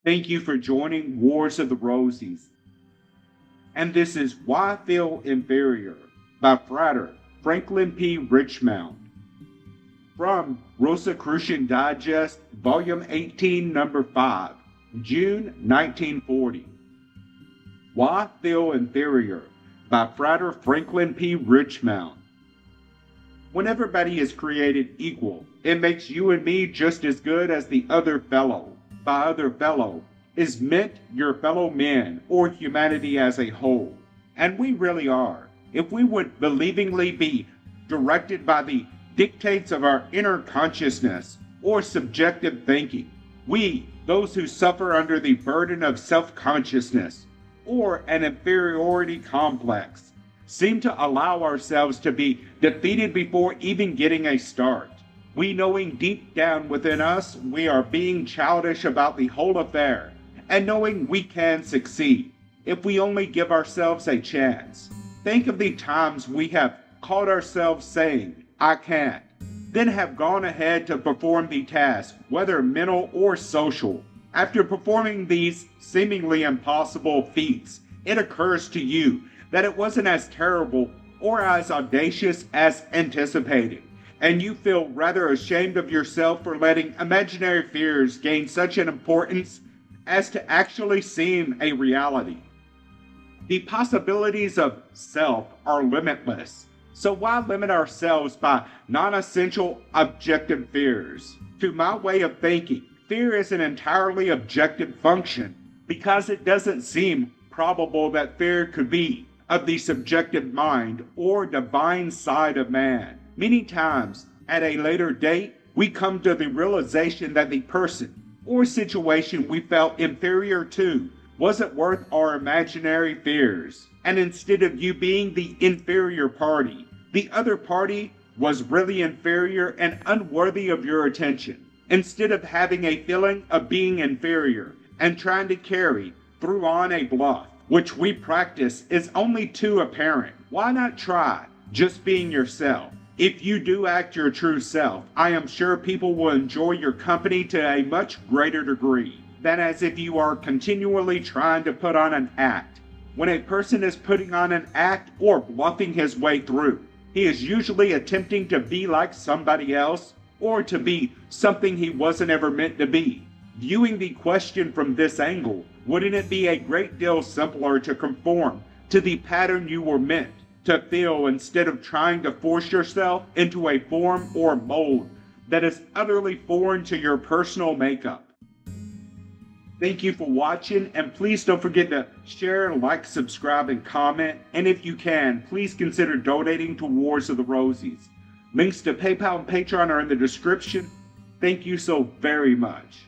Thank you for joining Wars of the Rosies. And this is Why Feel Inferior by Frater Franklin P. Richmond. From Rosicrucian Digest, Volume 18, Number 5, June 1940. Why Feel Inferior by Frater Franklin P. Richmond. When everybody is created equal, it makes you and me just as good as the other fellow. By other fellow is meant your fellow men or humanity as a whole. And we really are. If we would believingly be directed by the dictates of our inner consciousness or subjective thinking, we, those who suffer under the burden of self-consciousness or an inferiority complex, seem to allow ourselves to be defeated before even getting a start. We knowing deep down within us we are being childish about the whole affair, and knowing we can succeed if we only give ourselves a chance. Think of the times we have caught ourselves saying, "I can't," then have gone ahead to perform the task, whether mental or social. After performing these seemingly impossible feats, it occurs to you that it wasn't as terrible or as audacious as anticipated, and you feel rather ashamed of yourself for letting imaginary fears gain such an importance as to actually seem a reality. The possibilities of self are limitless, so why limit ourselves by non-essential objective fears? To my way of thinking, fear is an entirely objective function because it doesn't seem probable that fear could be of the subjective mind or divine side of man. Many times, at a later date, we come to the realization that the person or situation we felt inferior to wasn't worth our imaginary fears. And instead of you being the inferior party, the other party was really inferior and unworthy of your attention. Instead of having a feeling of being inferior and trying to carry through on a bluff, which we practice is only too apparent, why not try just being yourself? If you do act your true self, I am sure people will enjoy your company to a much greater degree than as if you are continually trying to put on an act. When a person is putting on an act or bluffing his way through, he is usually attempting to be like somebody else or to be something he wasn't ever meant to be. Viewing the question from this angle, wouldn't it be a great deal simpler to conform to the pattern you were meant to feel instead of trying to force yourself into a form or mold that is utterly foreign to your personal makeup? Thank you for watching, and please don't forget to share, like, subscribe, and comment. And if you can, please consider donating to Wars of the Rosies. Links to PayPal and Patreon are in the description. Thank you so very much.